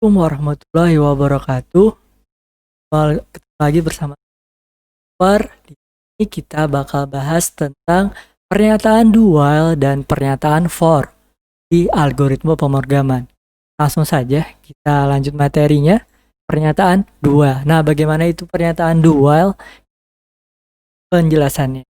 Assalamualaikum warahmatullahi wabarakatuh. Ketemu lagi bersama Di sini kita bakal bahas tentang pernyataan do while dan pernyataan for di algoritma pemrograman. Langsung saja kita lanjut materinya. Pernyataan do while. Nah, bagaimana itu pernyataan do while? Penjelasannya.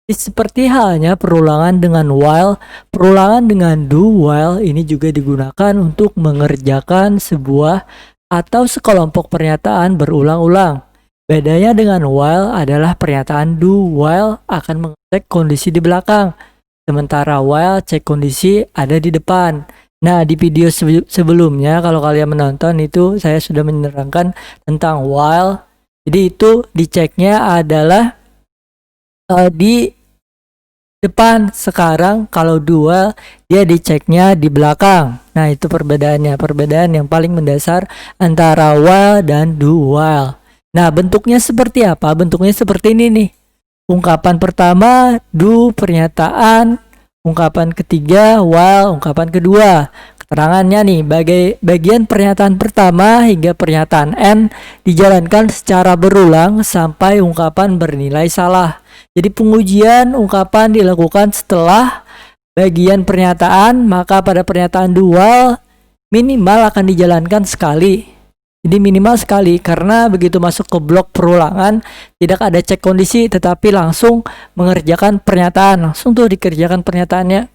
Seperti halnya perulangan dengan while, perulangan dengan do while ini juga digunakan untuk mengerjakan sebuah atau sekelompok pernyataan berulang-ulang. Bedanya dengan while adalah pernyataan do while akan mengecek kondisi di belakang, sementara while cek kondisi ada di depan. Nah, di video sebelumnya kalau kalian menonton itu saya sudah menerangkan tentang while. Jadi itu diceknya adalah di depan. Sekarang kalau dual dia diceknya di belakang. Nah, itu perbedaannya, perbedaan yang paling mendasar antara while dan do while. Nah, bentuknya seperti apa? Bentuknya seperti ini nih. Ungkapan pertama do pernyataan, ungkapan ketiga while ungkapan kedua. Keterangannya nih, bagian pernyataan pertama hingga pernyataan N dijalankan secara berulang sampai ungkapan bernilai salah. Jadi pengujian ungkapan dilakukan setelah bagian pernyataan, maka pada pernyataan do while minimal akan dijalankan sekali. Jadi minimal sekali, karena begitu masuk ke blok perulangan tidak ada cek kondisi, tetapi langsung mengerjakan pernyataan, langsung tuh dikerjakan pernyataannya.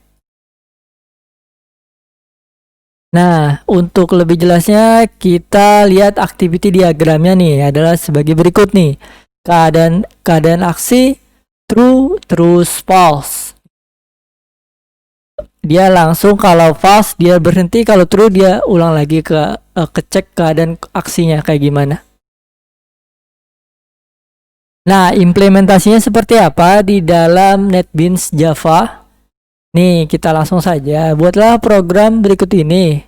Nah, untuk lebih jelasnya kita lihat activity diagramnya nih, adalah sebagai berikut nih. Keadaan aksi true, terus false. Dia langsung kalau false dia berhenti, kalau true dia ulang lagi kecek keadaan aksinya kayak gimana. Nah, implementasinya seperti apa di dalam NetBeans Java? Nih, kita langsung saja buatlah program berikut ini.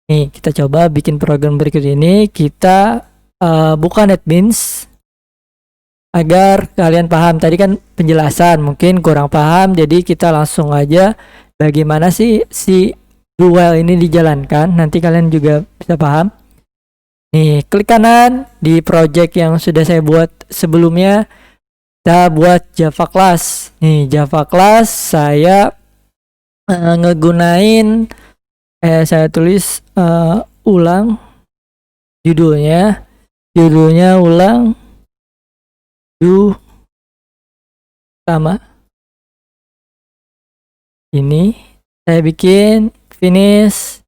Nih, kita coba bikin program berikut ini. Kita buka NetBeans agar kalian paham. Tadi kan penjelasan mungkin kurang paham, jadi kita langsung aja bagaimana sih si do while ini dijalankan. Nanti kalian juga bisa paham. Nih, klik kanan di project yang sudah saya buat sebelumnya. Kita buat Java class. Nih, Java class saya ngegunain saya tulis ulang judulnya ulang do sama ini saya bikin finish.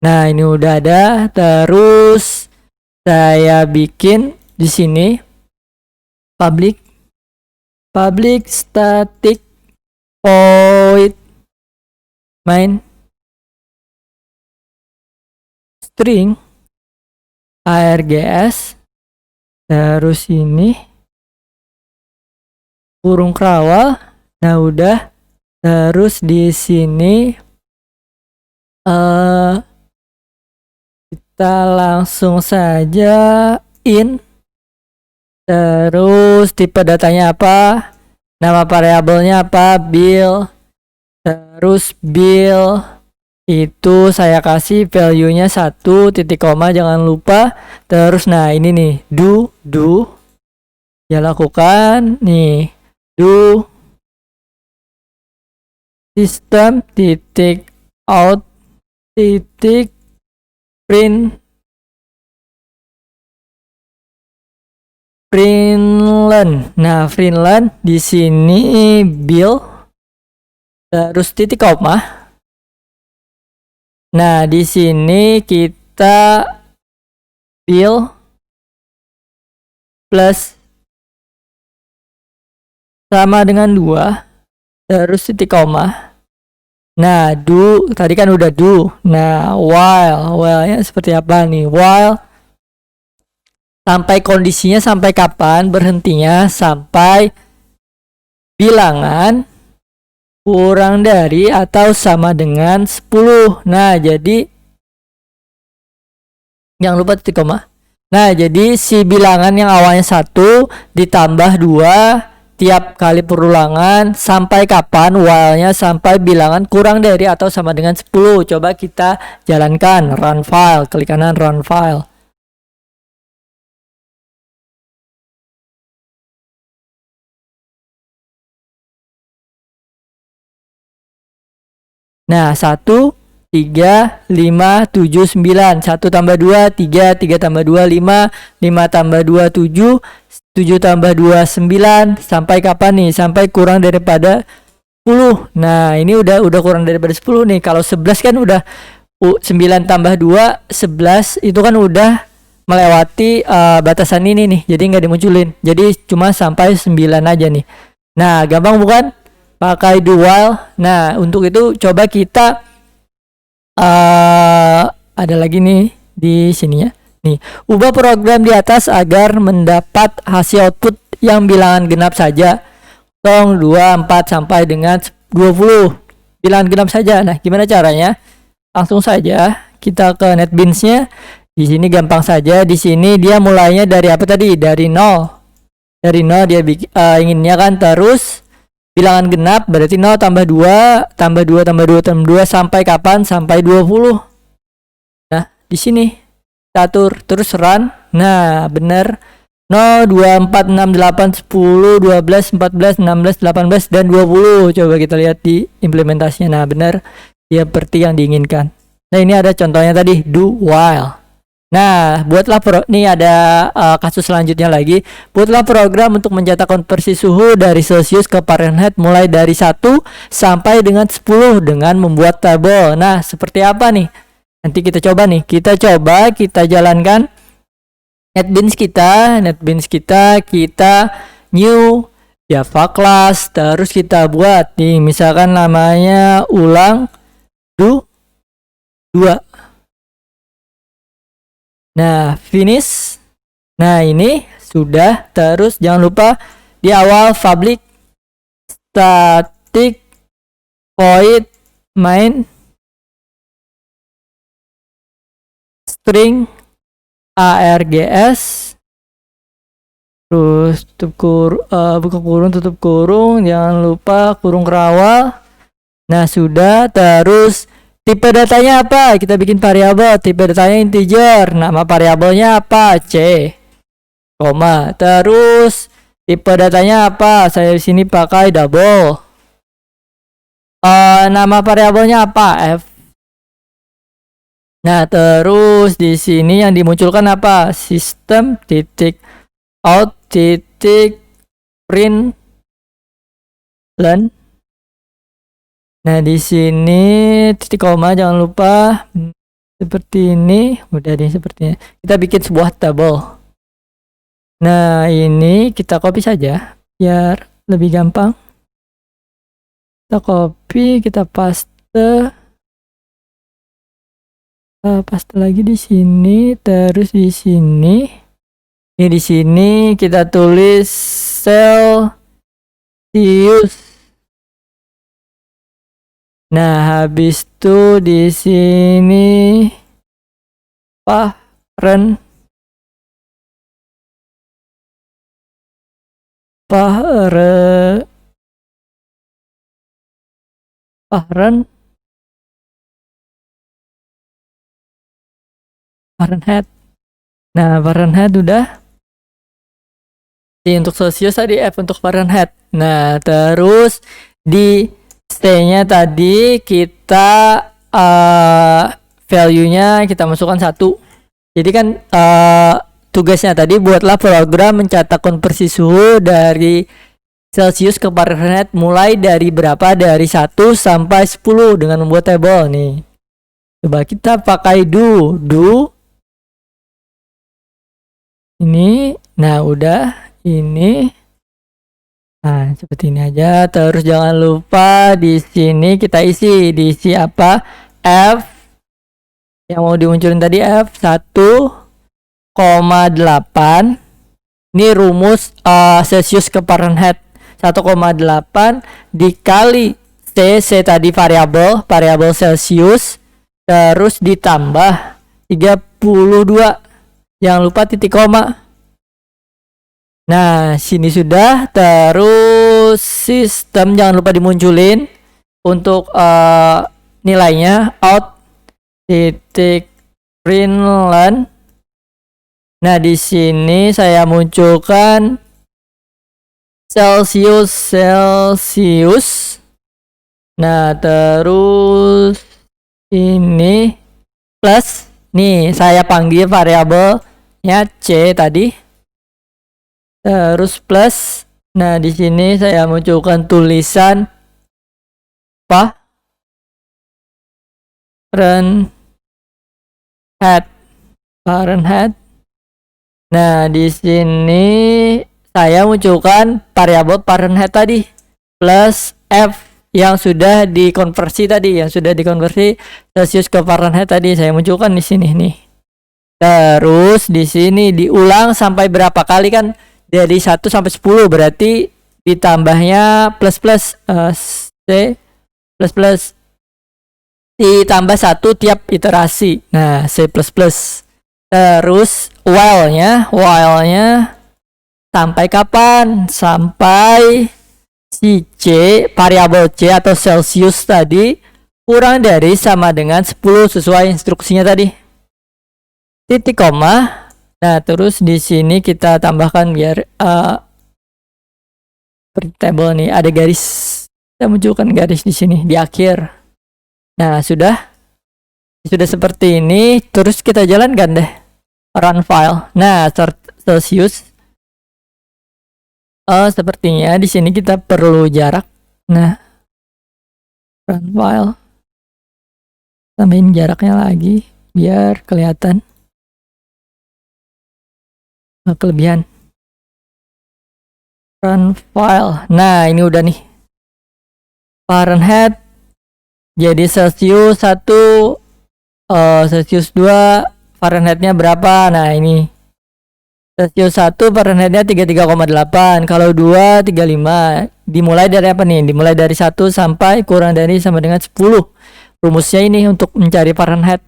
Nah, ini udah ada. Terus saya bikin di sini public static void main string args, terus ini kurung kerawal. Nah, udah. Terus di sini kita langsung saja in. Terus tipe datanya apa? Nama variabelnya apa? Bill. Terus bill itu saya kasih value-nya 1 titik koma, jangan lupa. Terus nah ini nih do ya lakukan nih do system titik out titik println. Nah, println di sini bill terus titik koma. Nah, di sini kita bill plus sama dengan 2 terus titik koma. Nah, do tadi kan udah do. Nah, while-nya seperti apa nih? While sampai kondisinya sampai kapan, berhentinya sampai bilangan kurang dari atau sama dengan 10. Nah, jadi jangan lupa titik koma. Nah, jadi si bilangan yang awalnya 1 ditambah 2 setiap kali perulangan sampai kapan while-nya sampai bilangan kurang dari atau sama dengan 10. Coba kita jalankan, run file, klik kanan run file. Nah, 1, 3, 5, 7, 9. 1 tambah 2, 3, 3 tambah 2, 5, 5 tambah 2, 7, 7 tambah 2, 9. Sampai kapan nih? Sampai kurang daripada 10. Nah, ini udah kurang daripada 10 nih. Kalau 11 kan udah 9 tambah 2, 11. Itu kan udah melewati batasan ini nih. Jadi nggak dimunculin. Jadi cuma sampai 9 aja nih. Nah, gampang bukan? Pakai do while. Nah, untuk itu coba kita ada lagi nih di sini ya. Nih, ubah program di atas agar mendapat hasil output yang bilangan genap saja. 0, 2, 4 sampai dengan 20. Bilangan genap saja. Nah, gimana caranya? Langsung saja kita ke NetBeans-nya. Di sini gampang saja. Di sini dia mulainya dari apa tadi? Dari 0. Dari 0 dia inginnya kan, terus bilangan genap berarti 0 tambah 2 tambah 2 tambah 2 tambah 2 sampai kapan? Sampai 20. Nah, di sini catur terus run. Nah, benar. 0, 2, 4, 6, 8, 10, 12, 14, 16, 18 dan 20. Coba kita lihat di implementasinya. Nah, benar. Ya seperti yang diinginkan. Nah, ini ada contohnya tadi do while. Nah, buatlah nih ada kasus selanjutnya lagi. Buatlah program untuk mencetak konversi suhu dari Celsius ke Fahrenheit mulai dari 1 sampai dengan 10 dengan membuat tabel. Nah, seperti apa nih? Nanti kita coba nih. Kita jalankan NetBeans kita new Java class, terus kita buat nih misalkan namanya ulang do 2. Nah, finish. Nah, ini sudah. Terus jangan lupa di awal public static void main string args, terus buka kurung, tutup kurung, jangan lupa kurung kerawal. Nah, sudah. Terus tipe datanya apa? Kita bikin variabel. Tipe datanya integer. Nama variabelnya apa? C, koma. Terus tipe datanya apa? Saya di sini pakai double. Nama variabelnya apa? F. Nah, terus di sini yang dimunculkan apa? System titik out titik print len. Nah, di sini titik koma jangan lupa. Seperti ini. Udah deh sepertinya. Kita bikin sebuah tabel. Nah, ini kita copy saja biar lebih gampang. Kita copy, kita paste. Paste lagi di sini, terus di sini. Ini di sini kita tulis Celsius. Nah, habis itu di sini Fahrenheit. Nah, Fahrenheit udah. Jadi untuk Celsius tadi, F untuk Fahrenheit. Nah, terus di C-nya tadi kita value-nya kita masukkan 1. Jadi kan tugasnya tadi buatlah program mencetak konversi suhu dari Celsius ke Fahrenheit mulai dari berapa? Dari 1 sampai 10 dengan membuat tabel nih. Coba kita pakai do ini. Nah, udah ini. Nah, seperti ini aja. Terus jangan lupa di sini kita diisi apa? F yang mau dimunculin tadi, F 1,8. Ini rumus Celsius ke Fahrenheit. 1,8 dikali C tadi variabel Celsius, terus ditambah 32. Jangan lupa titik koma. Nah, sini sudah. Terus sistem jangan lupa dimunculin untuk nilainya out titik println. Nah, di sini saya munculkan Celsius. Nah, terus ini plus. Nih, saya panggil variabelnya C tadi. Terus plus. Nah, di sini saya munculkan tulisan apa? Fahrenheit. Nah, di sini saya munculkan variabel Fahrenheit tadi plus F yang sudah dikonversi Celsius ke Fahrenheit tadi saya munculkan di sini nih. Terus di sini diulang sampai berapa kali kan? Dari 1 sampai 10 berarti ditambahnya plus C plus ditambah 1 tiap iterasi. Nah, C++. Terus while-nya sampai kapan? Sampai si C, variabel C atau Celsius tadi kurang dari sama dengan 10 sesuai instruksinya tadi. Titik koma. Nah, terus di sini kita tambahkan biar table nih ada garis. Kita munculkan garis di sini di akhir. Nah, sudah seperti ini. Terus kita jalankan deh run file. Nah, Celsius sepertinya di sini kita perlu jarak. Nah, run file. Tambahin jaraknya lagi biar kelihatan kelebihan. Run file. Nah, ini udah nih. Fahrenheit jadi Celsius 1, Celsius 2, Fahrenheitnya berapa? Nah, ini Celsius 1 Fahrenheitnya 33,8. Kalau 2 35. Dimulai dari apa nih? Dimulai dari 1 sampai kurang dari sama dengan 10. Rumusnya ini untuk mencari Fahrenheit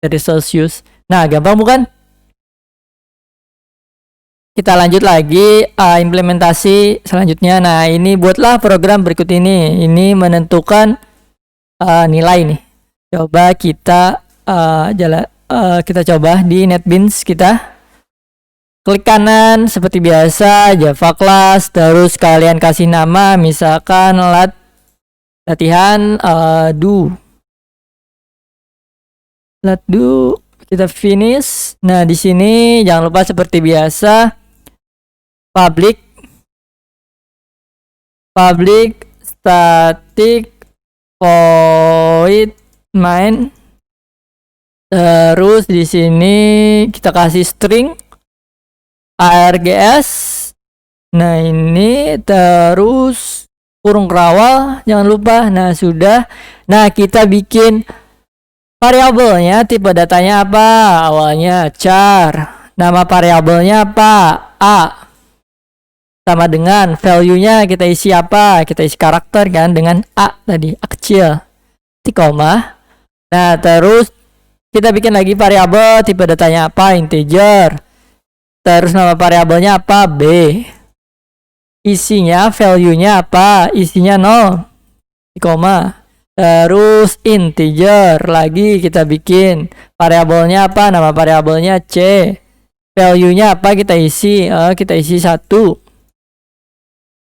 dari Celsius. Nah, gampang bukan? Kita lanjut lagi implementasi selanjutnya. Nah, ini buatlah program berikut ini. Ini menentukan nilai nih. Coba kita kita coba di NetBeans kita. Klik kanan seperti biasa Java class, terus kalian kasih nama misalkan latihan do. Kita finish. Nah, di sini jangan lupa seperti biasa public static void main. Terus di sini kita kasih string args. Nah, ini terus kurung kerawal jangan lupa. Nah, sudah. Nah, kita bikin variabelnya, tipe datanya apa? Awalnya char. Nama variabelnya apa? A. Sama dengan value-nya kita isi apa? Kita isi karakter kan dengan A tadi, A kecil. Titik koma. Nah, terus kita bikin lagi variabel, tipe datanya apa? Integer. Terus nama variabelnya apa? B. Isinya, value-nya apa? Isinya 0. Titik koma. Terus integer lagi kita bikin variabelnya apa? Nama variabelnya C. Value-nya apa? Kita isi 1.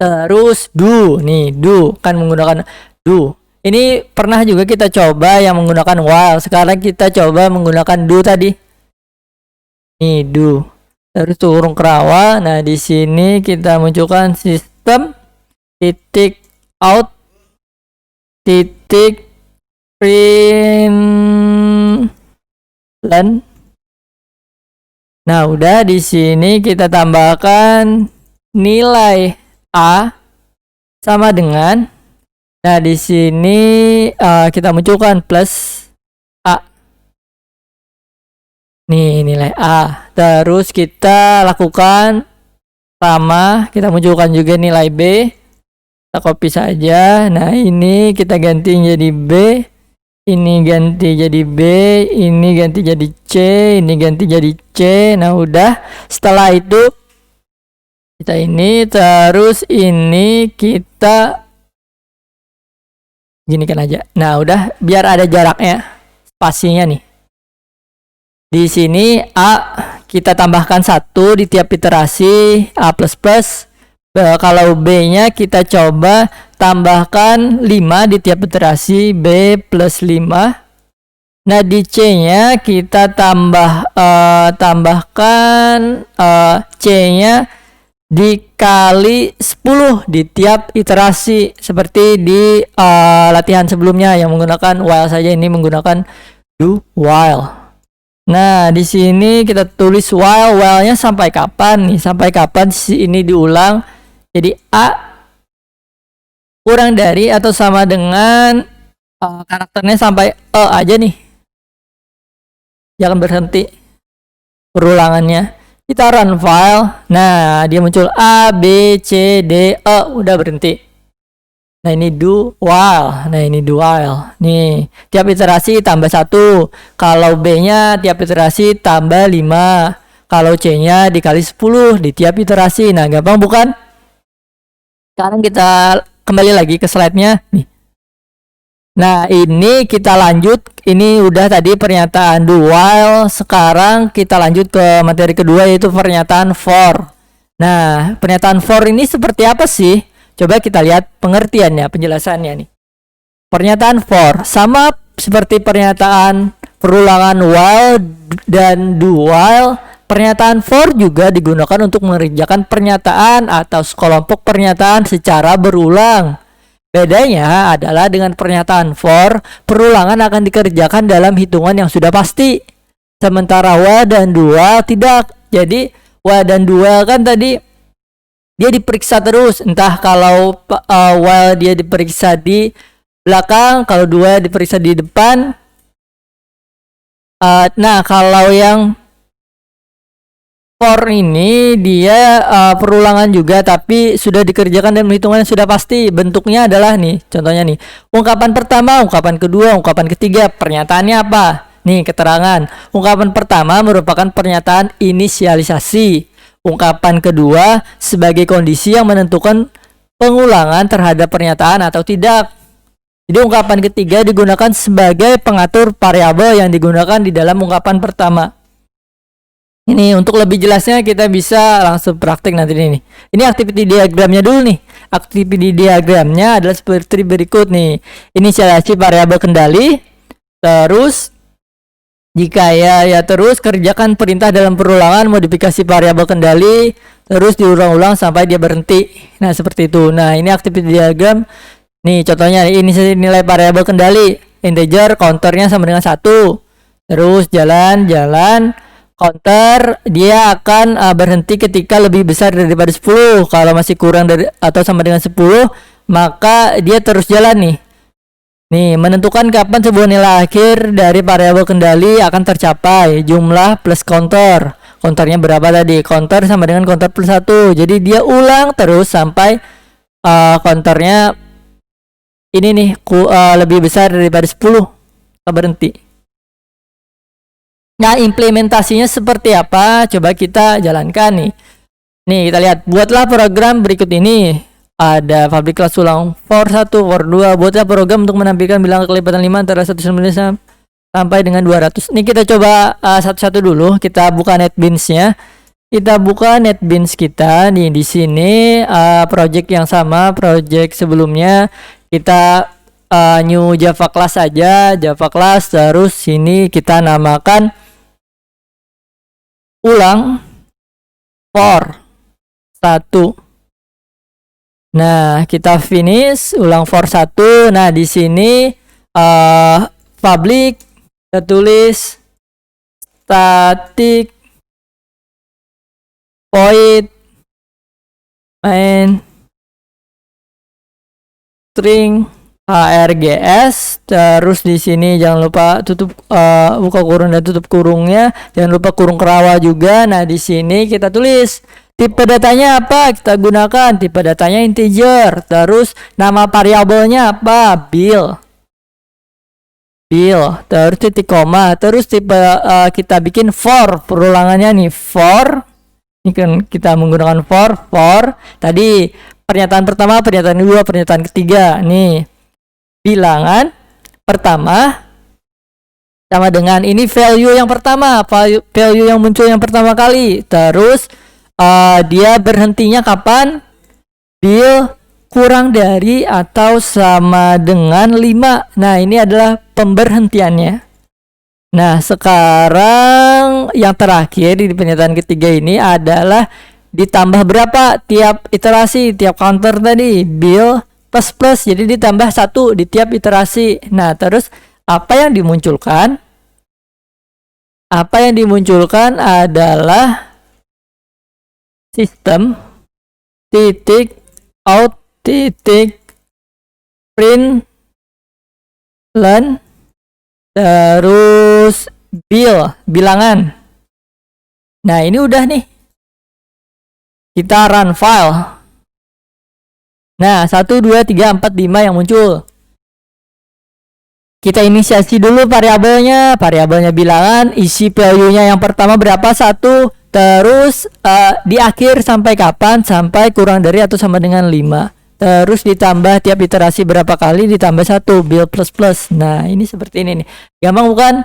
Terus do. Nih, do kan menggunakan do. Ini pernah juga kita coba yang menggunakan while. Sekarang kita coba menggunakan do tadi. Nih, do. Terus kurung kerawal. Nah, di sini kita munculkan sistem titik out titik println. Nah, udah di sini kita tambahkan nilai A sama dengan. Nah, di sini kita munculkan plus A. Nih, nilai A. Terus kita lakukan sama, kita munculkan juga nilai B. Kita copy saja. Nah, ini kita ganti jadi B. Ini ganti jadi B. Ini ganti jadi C. Ini ganti jadi C. Nah, udah. Setelah itu Kita ini, terus ini kita ginikan aja. Nah, udah, biar ada jaraknya, spasinya nih. Di sini A kita tambahkan 1 di tiap iterasi A++. Kalau B-nya kita coba tambahkan 5 di tiap iterasi B plus 5. Nah, di C-nya kita tambahkan C-nya dikali 10 di tiap iterasi, seperti di latihan sebelumnya yang menggunakan while saja, ini menggunakan do while. Nah, di sini kita tulis while-nya sampai kapan nih? Sampai kapan ini diulang? Jadi A kurang dari atau sama dengan karakternya sampai E aja nih. Jangan berhenti perulangannya. Kita run file. Nah, dia muncul A, B, C, D, E. Udah berhenti. Nah, ini do while. Nah, ini do while. Nih, tiap iterasi tambah 1. Kalau B-nya tiap iterasi tambah 5. Kalau C-nya dikali 10 di tiap iterasi. Nah, gampang bukan? Sekarang kita kembali lagi ke slide-nya. Nih. Nah, ini kita lanjut. Ini udah tadi pernyataan do while. Sekarang kita lanjut ke materi kedua, yaitu pernyataan for. Nah, pernyataan for ini seperti apa sih? Coba kita lihat pengertiannya, penjelasannya nih. Pernyataan for sama seperti pernyataan perulangan while dan do while. Pernyataan for juga digunakan untuk mengerjakan pernyataan atau sekelompok pernyataan secara berulang. Bedanya adalah dengan pernyataan for, perulangan akan dikerjakan dalam hitungan yang sudah pasti. Sementara while dan do while tidak. Jadi while dan do while kan tadi dia diperiksa terus, entah kalau while dia diperiksa di belakang, kalau dua diperiksa di depan. Nah, kalau yang for ini dia perulangan juga, tapi sudah dikerjakan dan hitungan yang sudah pasti. Bentuknya adalah nih, contohnya nih, ungkapan pertama, ungkapan kedua, ungkapan ketiga. Pernyataannya apa? Nih, keterangan. Ungkapan pertama merupakan pernyataan inisialisasi. Ungkapan kedua sebagai kondisi yang menentukan pengulangan terhadap pernyataan atau tidak. Jadi ungkapan ketiga digunakan sebagai pengatur variabel yang digunakan di dalam ungkapan pertama. Ini untuk lebih jelasnya kita bisa langsung praktik nanti ini. Ini activity diagramnya dulu nih. Activity diagramnya adalah seperti berikut nih. Inisialisasi variabel kendali. Terus jika terus kerjakan perintah dalam perulangan modifikasi variabel kendali, terus diulang-ulang sampai dia berhenti. Nah, seperti itu. Nah, ini activity diagram. Nih, contohnya ini nilai variabel kendali integer, counternya sama dengan 1. Terus jalan, counter dia akan berhenti ketika lebih besar daripada 10. Kalau masih kurang dari atau sama dengan 10, maka dia terus jalan nih. Nih, menentukan kapan sebuah nilai akhir dari variabel kendali akan tercapai. Jumlah plus counter. Counternya berapa tadi? Counter sama dengan counter plus 1. Jadi dia ulang terus sampai counternya ini nih lebih besar daripada 10. Kita berhenti. Nah, implementasinya seperti apa? Coba kita jalankan nih. Nih, kita lihat. Buatlah program berikut ini. Ada public class ulang for 1, for 2. Buatlah program untuk menampilkan bilangan kelipatan 5 antara 1 sampai dengan 200. Ini kita coba satu-satu dulu. Kita buka NetBeans-nya. Kita buka NetBeans kita. Nih, di sini project yang sama, project sebelumnya. Kita new Java class aja, Java class. Terus sini kita namakan ulang for 1. Nah, kita finish ulang for 1. Nah, di sini public kita tulis static void main string args. Terus di sini jangan lupa tutup buka kurung dan tutup kurungnya. Jangan lupa kurung kerawa juga. Nah, di sini kita tulis tipe datanya apa, kita gunakan tipe datanya integer. Terus nama variabelnya apa, bill. Terus titik koma. Terus tipe kita bikin for, perulangannya nih for Ini kan kita menggunakan for tadi pernyataan pertama, pernyataan kedua, pernyataan ketiga. Nih, bilangan pertama sama dengan ini value yang pertama, value yang muncul yang pertama kali. Terus dia berhentinya kapan? Bil kurang dari atau sama dengan 5. Nah, ini adalah pemberhentiannya. Nah, sekarang yang terakhir di pernyataan ketiga ini adalah ditambah berapa tiap iterasi, tiap counter tadi, bil plus, jadi ditambah 1 di tiap iterasi. Nah, terus apa yang dimunculkan? Apa yang dimunculkan adalah sistem titik out titik print terus bilangan. Nah, ini udah nih. Kita run file. Nah, 1, 2, 3, 4, 5 yang muncul. Kita inisiasi dulu variabelnya. Variabelnya bilangan, isi value-nya yang pertama berapa? 1. Terus di akhir sampai kapan? Sampai kurang dari atau sama dengan 5. Terus ditambah tiap iterasi berapa kali, ditambah 1 bil plus. Nah, ini seperti ini nih. Gampang bukan?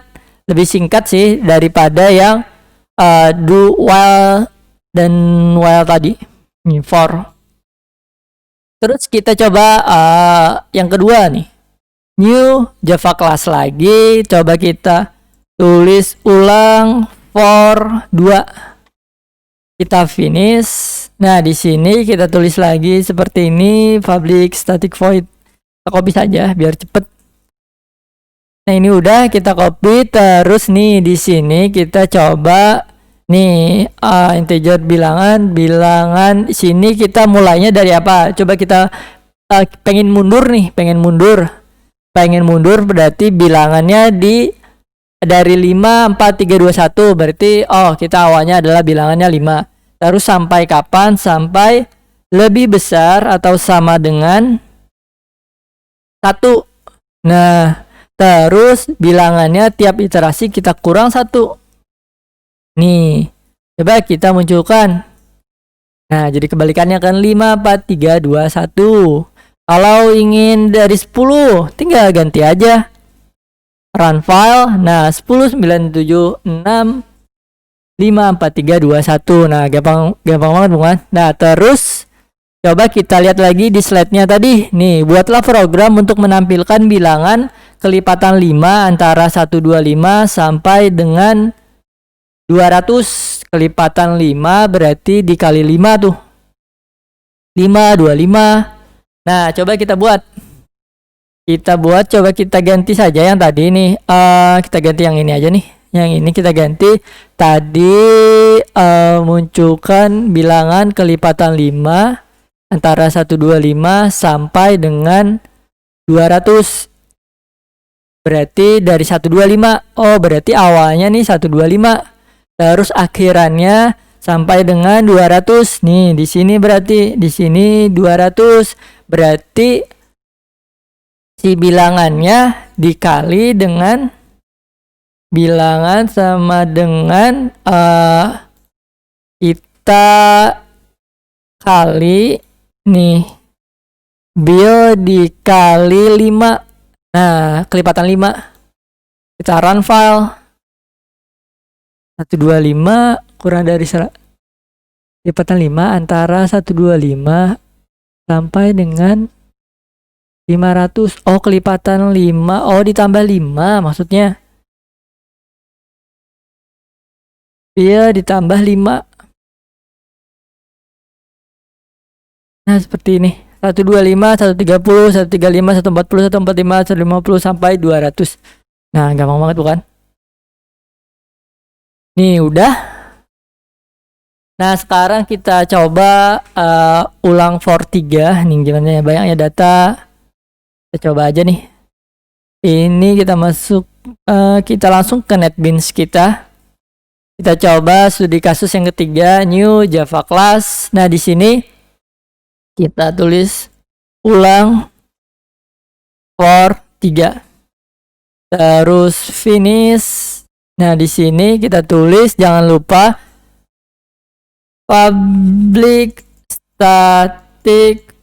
Lebih singkat sih daripada yang do while dan while tadi. Ini for. Terus kita coba yang kedua nih. New Java class lagi. Coba kita tulis ulang for 2. Kita finish. Nah, di sini kita tulis lagi seperti ini, public static void. Kita copy saja biar cepet. Nah, ini udah kita copy. Terus nih di sini kita coba nih integer bilangan sini kita mulainya dari apa? Coba kita pengen mundur berarti bilangannya dari 5, 4, 3, 2, 1. Berarti kita awalnya adalah bilangannya 5. Terus sampai kapan? Sampai lebih besar atau sama dengan 1. Nah, terus bilangannya tiap iterasi kita kurang 1. Nih, coba kita munculkan. Nah, jadi kebalikannya kan 5, 4, 3, 2, 1. Kalau ingin dari 10, tinggal ganti aja. Run file. Nah, 10, 9, 7, 6, 5, 4, 3, 2, 1. Nah, gampang banget bukan? Nah, terus coba kita lihat lagi di slide-nya tadi. Nih, buatlah program untuk menampilkan bilangan kelipatan 5 antara 125 sampai dengan 200. Kelipatan 5 berarti dikali 5 tuh. 5, 25. Nah, coba kita buat. Coba kita ganti saja yang tadi nih. Kita ganti yang ini aja nih. Yang ini kita ganti. Tadi munculkan bilangan kelipatan 5 antara 125 sampai dengan 200. Berarti dari 125. Oh, berarti awalnya nih 125. Terus akhirannya sampai dengan 200. Nih, di sini berarti di sini 200. Berarti si bilangannya dikali dengan bilangan sama dengan kita kali nih bil dikali 5. Nah, kelipatan 5. Kita run file. 125 kurang dari kelipatan 5 antara 125 sampai dengan 500. Oh, kelipatan 5. Oh, ditambah 5 maksudnya. Iya, ditambah 5. Nah, seperti ini. 125, 130, 135, 140, 145, 150 sampai 200. Nah, gampang banget bukan? Nih, udah. Nah, sekarang kita coba ulang for 3. Nih, gimana ya banyaknya data. Kita coba aja nih. Ini kita masuk, kita langsung ke NetBeans kita. Kita coba studi kasus yang ketiga, new Java class. Nah, di sini kita tulis ulang for 3. Terus finish. Nah, di sini kita tulis jangan lupa public static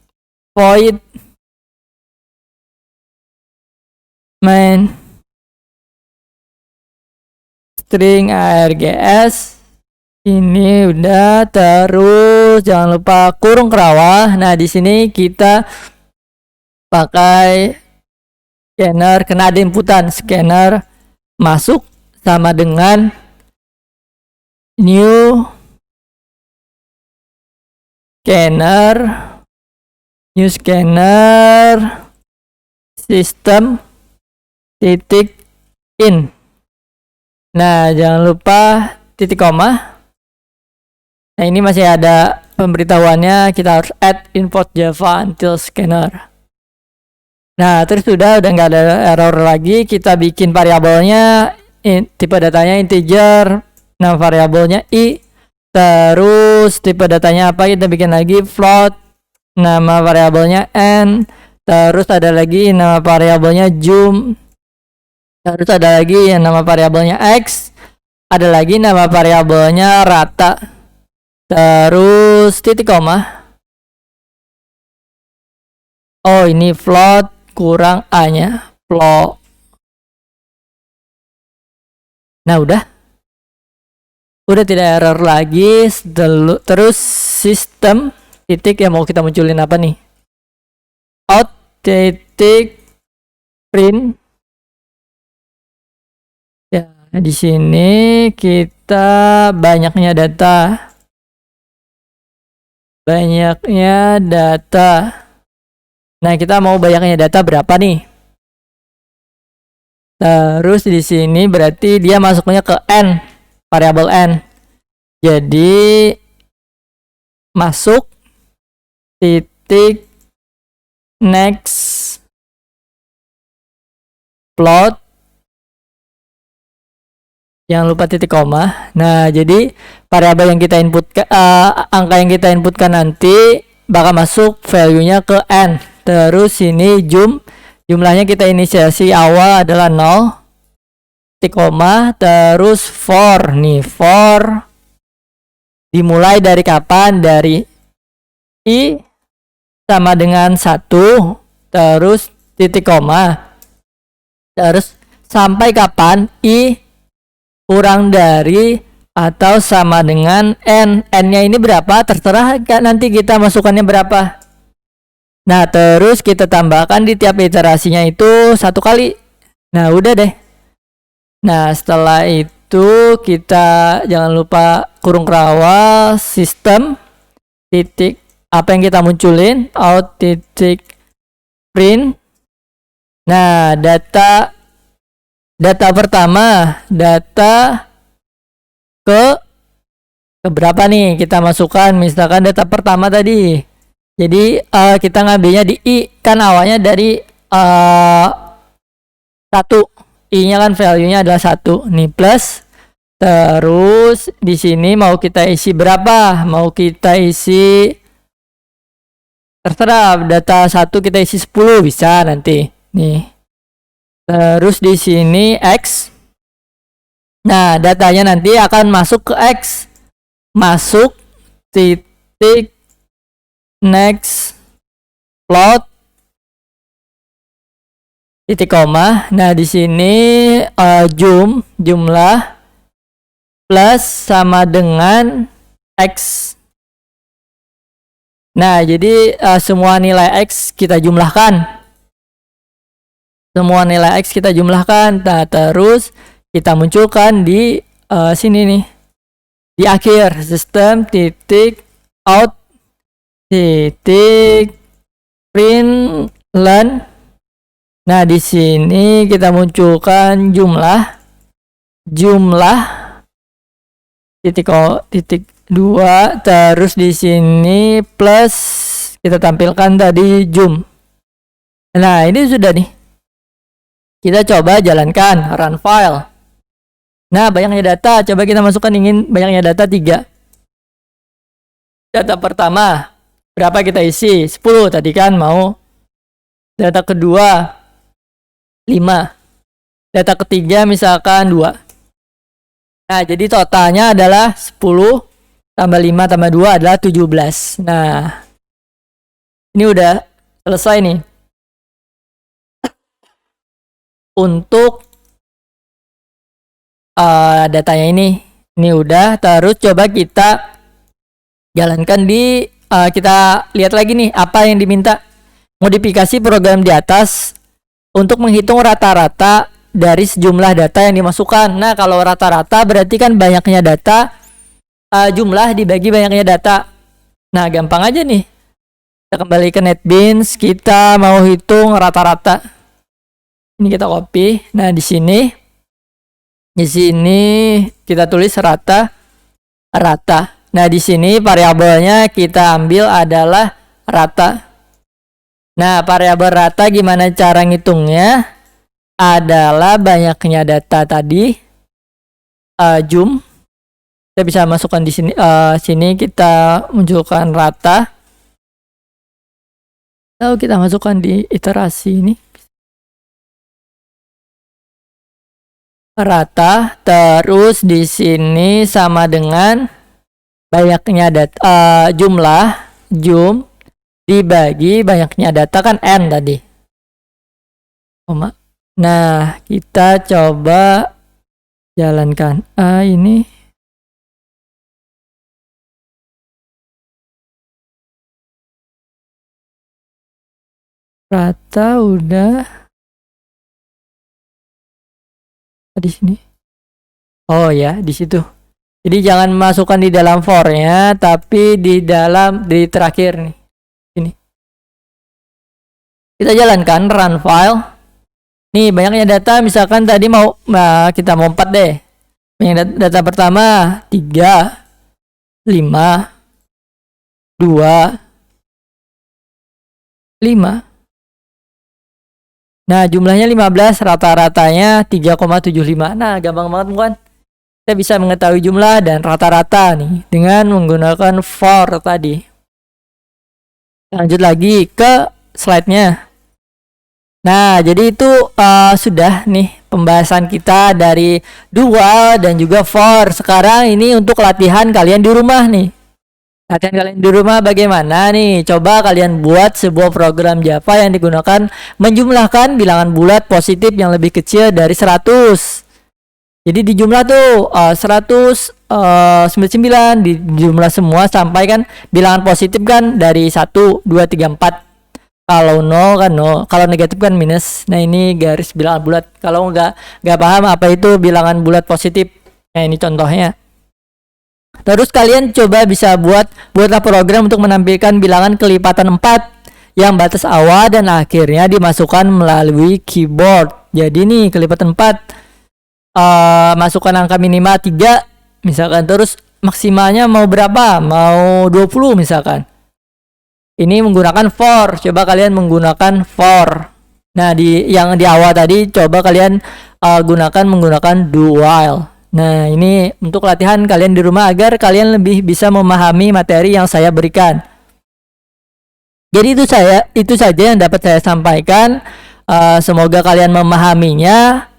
void main string args. Ini udah, terus jangan lupa kurung kerawah. Nah, di sini kita pakai scanner, kena ada inputan scanner masuk sama dengan new scanner system titik in. Nah, jangan lupa titik koma. Nah, ini masih ada pemberitahuannya, kita harus add import java until scanner. Nah, terus udah nggak ada error lagi. Kita bikin variabelnya, tipe datanya integer, nama variabelnya i, terus tipe datanya apa, kita bikin lagi float, nama variabelnya n, terus ada lagi nama variabelnya zoom, terus ada lagi yang nama variabelnya x, ada lagi nama variabelnya rata. Terus titik koma. Oh, ini float kurang a-nya, float. Nah, udah tidak error lagi. Terus sistem titik yang mau kita munculin apa nih? Out titik print. Ya, di sini kita banyaknya data. Nah, kita mau banyaknya data berapa nih? Terus di sini berarti dia masuknya ke n, variabel n. Jadi masuk titik next plot, jangan lupa titik koma. Nah, jadi variabel yang kita input, angka yang kita inputkan nanti bakal masuk value-nya ke n. Terus ini jumlahnya kita inisiasi awal adalah 0, titik koma, terus for nih, for dimulai dari kapan? Dari i sama dengan 1, terus titik koma, terus sampai kapan i kurang dari atau sama dengan n. N-nya ini berapa? Terserah nanti kita masukkannya berapa. Nah, terus kita tambahkan di tiap iterasinya itu 1 kali. Nah, udah deh. Nah, setelah itu kita jangan lupa kurung kerawal sistem titik apa yang kita munculin, out titik print. Nah, data pertama, data ke berapa nih kita masukkan? Misalkan data pertama tadi, jadi kita ngambilnya di i, kan awalnya dari 1, i-nya kan value-nya adalah 1 nih, plus. Terus di sini mau kita isi berapa? Mau kita isi, terserah, data 1 kita isi 10 bisa nanti nih. Terus di sini X. Nah, datanya nanti akan masuk ke X. Masuk titik next plot titik koma. Nah, di sini jumlah plus sama dengan X. Nah, jadi semua nilai X kita jumlahkan. Semua nilai X kita jumlahkan. Nah, terus kita munculkan di sini nih. Di akhir sistem titik out titik println. Nah, di sini kita munculkan jumlah titik 2, terus di sini plus kita tampilkan tadi zoom. Nah, ini sudah nih. Kita coba jalankan, run file. Nah, banyaknya data, coba kita masukkan, ingin banyaknya data 3. Data pertama, berapa kita isi? 10 tadi kan mau. Data kedua, 5. Data ketiga misalkan 2. Nah, jadi totalnya adalah 10 tambah 5 tambah 2 adalah 17. Nah, ini udah selesai nih. Untuk datanya ini udah. Terus coba kita jalankan di kita lihat lagi nih apa yang diminta. Modifikasi program di atas untuk menghitung rata-rata dari sejumlah data yang dimasukkan. Nah, kalau rata-rata berarti kan banyaknya data, jumlah dibagi banyaknya data. Nah, gampang aja nih. Kita kembali ke NetBeans, kita mau hitung rata-rata. Ini kita copy. Nah, di sini kita tulis rata. Nah, di sini variabelnya kita ambil adalah rata. Nah, variabel rata gimana cara ngitungnya? Adalah banyaknya data tadi, jum. Kita bisa masukkan di sini. Sini kita munculkan rata. Lalu kita masukkan di iterasi ini. Rata, terus di sini sama dengan banyaknya data, jum dibagi banyaknya data kan n tadi. Nah, kita coba jalankan ini. Rata udah di sini. Oh ya, di situ. Jadi jangan masukkan di dalam for-nya, tapi di terakhir nih. Ini. Kita jalankan run file. Nih, banyaknya data misalkan tadi kita mau 4 deh. Banyak data pertama 3 5 2 5. Nah, jumlahnya 15, rata-ratanya 3,75. Nah, gampang banget bukan? Kita bisa mengetahui jumlah dan rata-rata nih dengan menggunakan for tadi. Lanjut lagi ke slide-nya. Nah, jadi itu sudah nih pembahasan kita dari do while dan juga for. Sekarang ini untuk latihan kalian di rumah nih. Latihan kalian di rumah bagaimana nih? Coba kalian buat sebuah program Java yang digunakan menjumlahkan bilangan bulat positif yang lebih kecil dari 100. Jadi di jumlah tuh 199 di jumlah semua sampai kan bilangan positif kan dari 1, 2, 3, 4. Kalau 0 kan 0, kalau negatif kan minus. Nah, ini garis bilangan bulat. Kalau nggak paham apa itu bilangan bulat positif. Nah, ini contohnya. Terus kalian coba bisa buatlah program untuk menampilkan bilangan kelipatan 4 yang batas awal dan akhirnya dimasukkan melalui keyboard. Jadi nih kelipatan 4 masukkan angka minimal 3 misalkan, terus maksimalnya mau berapa? Mau 20 misalkan. Ini menggunakan for. Coba kalian menggunakan for. Nah, yang di awal tadi coba kalian menggunakan do while. Nah, ini untuk latihan kalian di rumah agar kalian lebih bisa memahami materi yang saya berikan. Jadi itu saja yang dapat saya sampaikan. Semoga kalian memahaminya.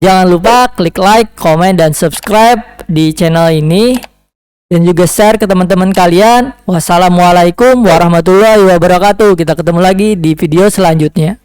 Jangan lupa klik like, komen, dan subscribe di channel ini. Dan juga share ke teman-teman kalian. Wassalamualaikum warahmatullahi wabarakatuh. Kita ketemu lagi di video selanjutnya.